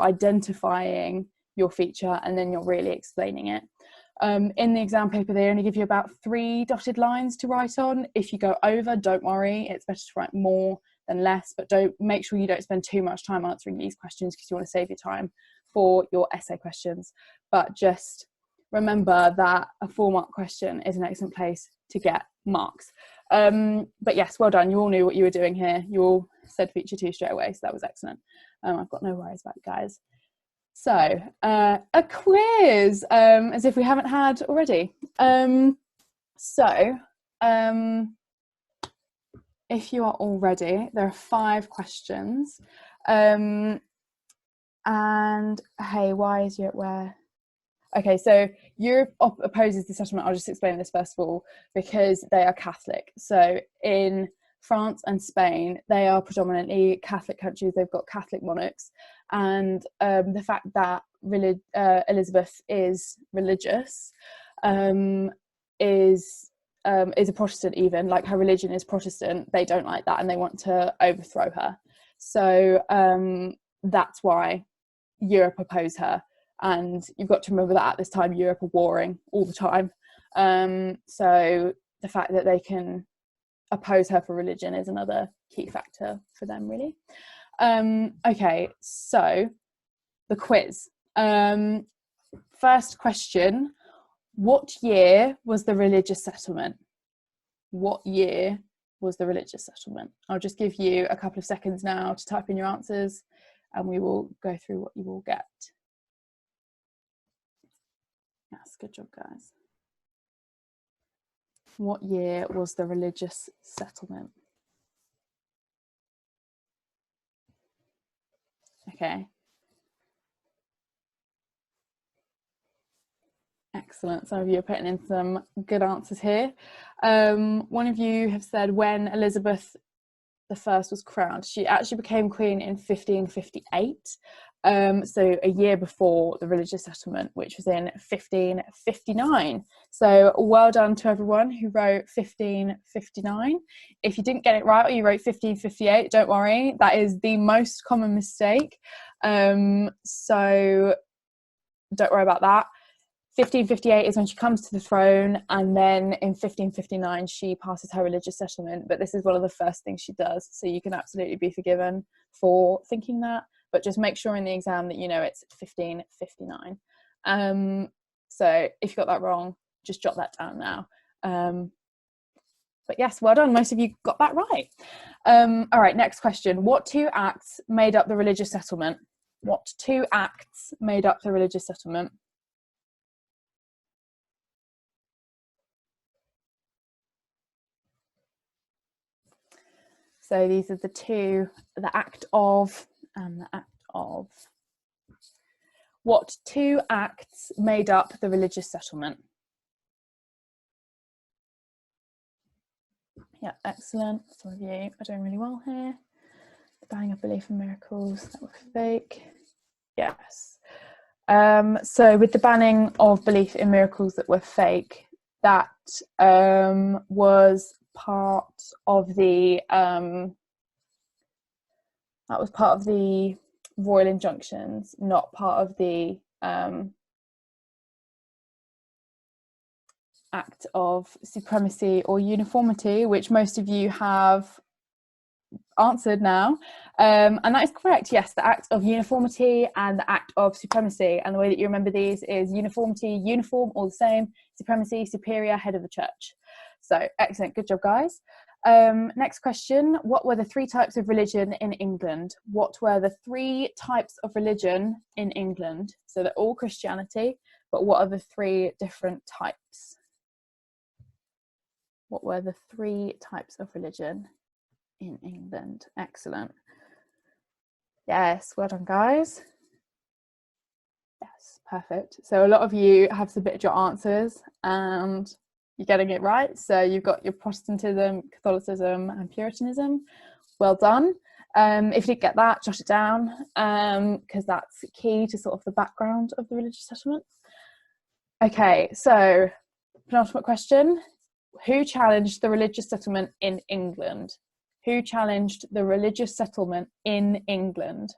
identifying your feature and then you're really explaining it. In the exam paper, they only give you about 3 dotted lines to write on. If you go over, don't worry, it's better to write more than less, but make sure you don't spend too much time answering these questions because you want to save your time for your essay questions. But just remember that a 4-mark question is an excellent place to get marks. But yes, well done, you all knew what you were doing here. You all said feature 2 straight away, so that was excellent. I've got no worries about it, guys. So a quiz, as if we haven't had already. If you are all ready, there are 5 questions. And hey, why is Europe where? Okay, so Europe opposes the settlement. I'll just explain this first of all, because they are Catholic. So in France and Spain, they are predominantly Catholic countries. They've got Catholic monarchs. And the fact that Elizabeth is religious is a Protestant even, like her religion is Protestant. They don't like that and they want to overthrow her. So that's why Europe oppose her. And you've got to remember that at this time Europe are warring all the time. So the fact that they can oppose her for religion is another key factor for them, really. Okay, so the quiz. First question, what year was the religious settlement? What year was the religious settlement? I'll just give you a couple of seconds now to type in your answers and we will go through what you will get. Yes, good job, guys. What year was the religious settlement? Okay. Excellent. Some of you are putting in some good answers here. One of you have said when Elizabeth I was crowned. She actually became queen in 1558. so a year before the religious settlement, which was in 1559. So well done to everyone who wrote 1559. If you didn't get it right or you wrote 1558, don't worry, that is the most common mistake. So don't worry about that. 1558 is when she comes to the throne, and then in 1559 she passes her religious settlement, but this is one of the first things she does, so you can absolutely be forgiven for thinking that, but just make sure in the exam that you know it's 1559. So if you got that wrong, just jot that down now. But yes, well done, most of you got that right. All right, next question. What two acts made up the religious settlement? What two acts made up the religious settlement? So these are the two, the act of and the act of. What two acts made up the religious settlement? Yeah, excellent. Some of you are doing really well here. The banning of belief in miracles that were fake. Yes. So with the banning of belief in miracles that were fake, that was part of the royal injunctions, not part of the act of supremacy or uniformity, which most of you have answered now, and that is correct. Yes, the act of uniformity and the act of supremacy, and the way that you remember these is uniformity, uniform, all the same, supremacy, superior, head of the church. So excellent, good job guys. Next question. What were the three types of religion in England? What were the three types of religion in England? So they're all Christianity, but what are the three different types? What were the three types of religion in England? Excellent. Yes, well done guys. Yes, perfect. So a lot of you have submitted your answers and you're getting it right. So you've got your Protestantism, Catholicism and Puritanism. Well done. If you didn't get that, jot it down, because that's key to sort of the background of the religious settlement. Okay, so penultimate question. Who challenged the religious settlement in England? Who challenged the religious settlement in England?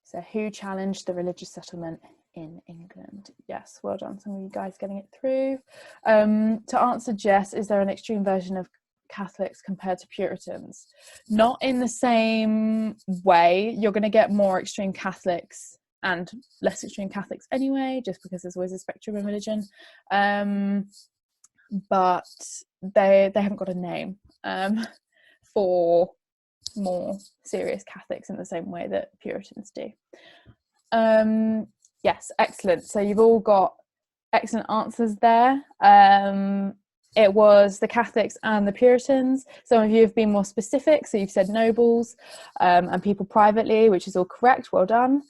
So who challenged the religious settlement in England? Yes, well done. Some of you guys getting it through. To answer Jess, is there an extreme version of Catholics compared to Puritans? Not in the same way. You're going to get more extreme Catholics and less extreme Catholics anyway, just because there's always a spectrum in religion. But they haven't got a name for more serious Catholics in the same way that Puritans do. Yes, excellent. So you've all got excellent answers there. It was the Catholics and the Puritans. Some of you have been more specific, so you've said nobles and people privately, which is all correct. Well done.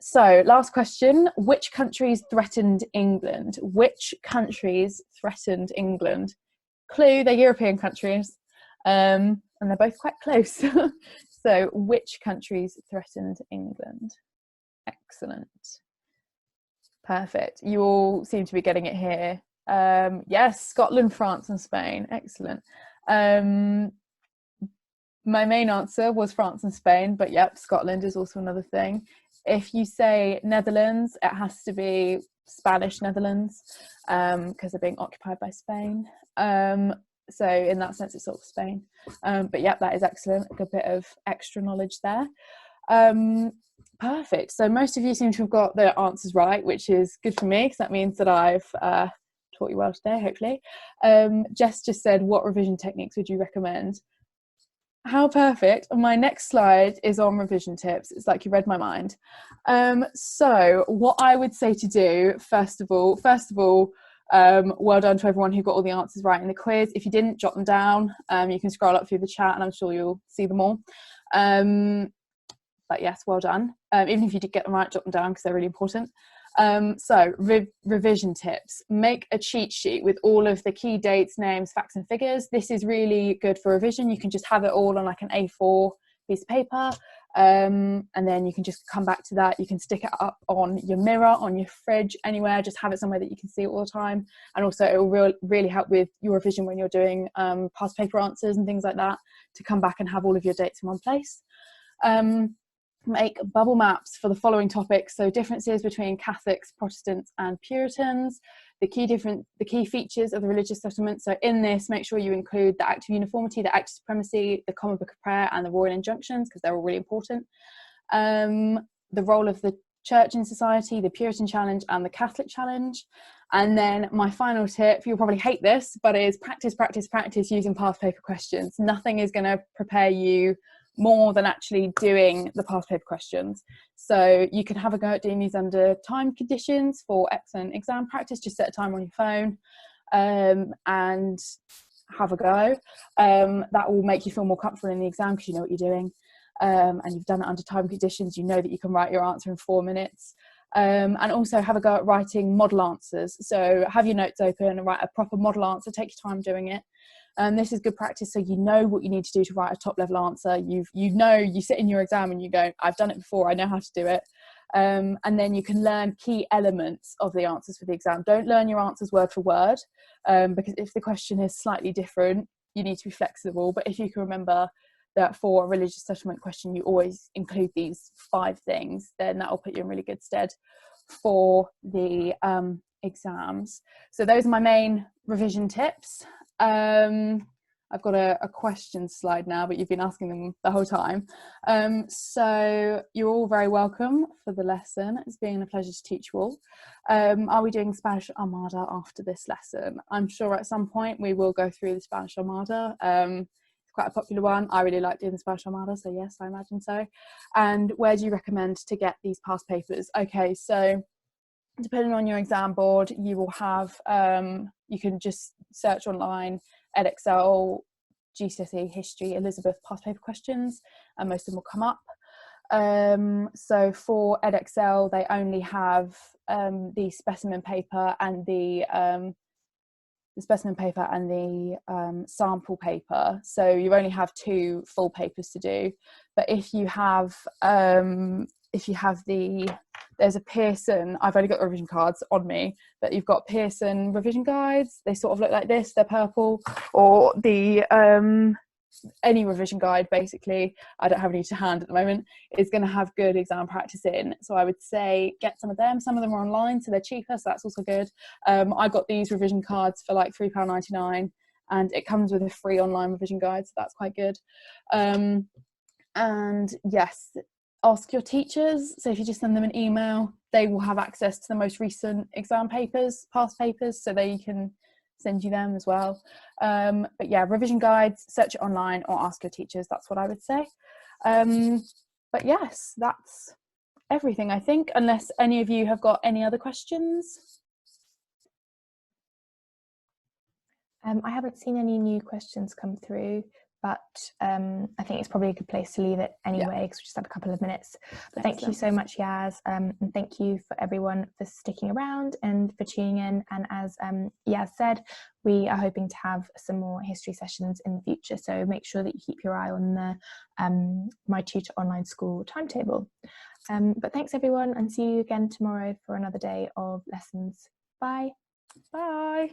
So last question, which countries threatened England? Which countries threatened England? Clue, they're European countries, and they're both quite close. So which countries threatened England? Excellent. Perfect. You all seem to be getting it here. Yes, Scotland, France and Spain. Excellent. My main answer was France and Spain, but yep, Scotland is also another thing. If you say Netherlands, it has to be Spanish Netherlands, because they're being occupied by Spain. So in that sense, it's sort of Spain. But yep, that is excellent. A good bit of extra knowledge there. Perfect. So most of you seem to have got their answers right, which is good for me, because that means that I've taught you well today, hopefully. Jess just said, what revision techniques would you recommend? How perfect. My next slide is on revision tips. It's like you read my mind. So what I would say to do, first of all, well done to everyone who got all the answers right in the quiz. If you didn't, jot them down. You can scroll up through the chat and I'm sure you'll see them all. But yes, well done. Even if you did get them right, jot them down because they're really important. So revision tips. Make a cheat sheet with all of the key dates, names, facts and figures. This is really good for revision. You can just have it all on like an A4 piece of paper, and then you can just come back to that. You can stick it up on your mirror, on your fridge, anywhere. Just have it somewhere that you can see it all the time. And also it will really help with your revision when you're doing past paper answers and things like that, to come back and have all of your dates in one place. Make bubble maps for the following topics. So differences between Catholics, Protestants and Puritans, the key features of the religious settlement. So in this, make sure you include the Act of Uniformity, the Act of Supremacy, the Common Book of Prayer and the Royal Injunctions, because they're all really important. The role of the Church in society, the Puritan challenge and the Catholic challenge. And then my final tip, you'll probably hate this, but it is practice, practice, practice using past paper questions. Nothing is going to prepare you more than actually doing the past paper questions. So you can have a go at doing these under time conditions for excellent exam practice. Just set a timer on your phone and have a go. That will make you feel more comfortable in the exam because you know what you're doing, and you've done it under time conditions. You know that you can write your answer in 4 minutes. And also have a go at writing model answers. So have your notes open and write a proper model answer. Take your time doing it. This is good practice, so you know what you need to do to write a top level answer. You sit in your exam and you go, I've done it before, I know how to do it. And then you can learn key elements of the answers for the exam. Don't learn your answers word for word, because if the question is slightly different, you need to be flexible. But if you can remember that for a religious settlement question you always include these 5 things, then that will put you in really good stead for the exams. So those are my main revision tips. I've got a question slide now, but you've been asking them the whole time. So you're all very welcome for the lesson. It's been a pleasure to teach you all. Are we doing Spanish Armada after this lesson? I'm sure at some point we will go through the Spanish Armada. It's quite a popular one. I really like doing the Spanish Armada, so yes, I imagine so. And where do you recommend to get these past papers? Okay, so depending on your exam board, you will have, you can just search online, Edexcel, GCSE History, Elizabeth past paper questions, and most of them will come up. So for Edexcel, they only have the specimen paper and the sample paper. So you only have 2 full papers to do. But if you have there's a Pearson, I've only got the revision cards on me, but you've got Pearson revision guides. They sort of look like this, they're purple, or the any revision guide basically, I don't have any to hand at the moment, is going to have good exam practice in. So I would say get some of them. Some of them are online, so they're cheaper, so that's also good. I got these revision cards for like £3.99, and it comes with a free online revision guide, so that's quite good. And yes, ask your teachers. So if you just send them an email, they will have access to the most recent exam papers, past papers, so they can send you them as well. But yeah, revision guides, search it online or ask your teachers. That's what I would say. But yes, that's everything, I think, unless any of you have got any other questions. I haven't seen any new questions come through, but I think it's probably a good place to leave it anyway, because we just have a couple of minutes. But thank you so much, Yaz, and thank you for everyone for sticking around and for tuning in. And as Yaz said, we are hoping to have some more history sessions in the future, so make sure that you keep your eye on the My Tutor Online School timetable. But thanks everyone, and see you again tomorrow for another day of lessons. Bye. Bye.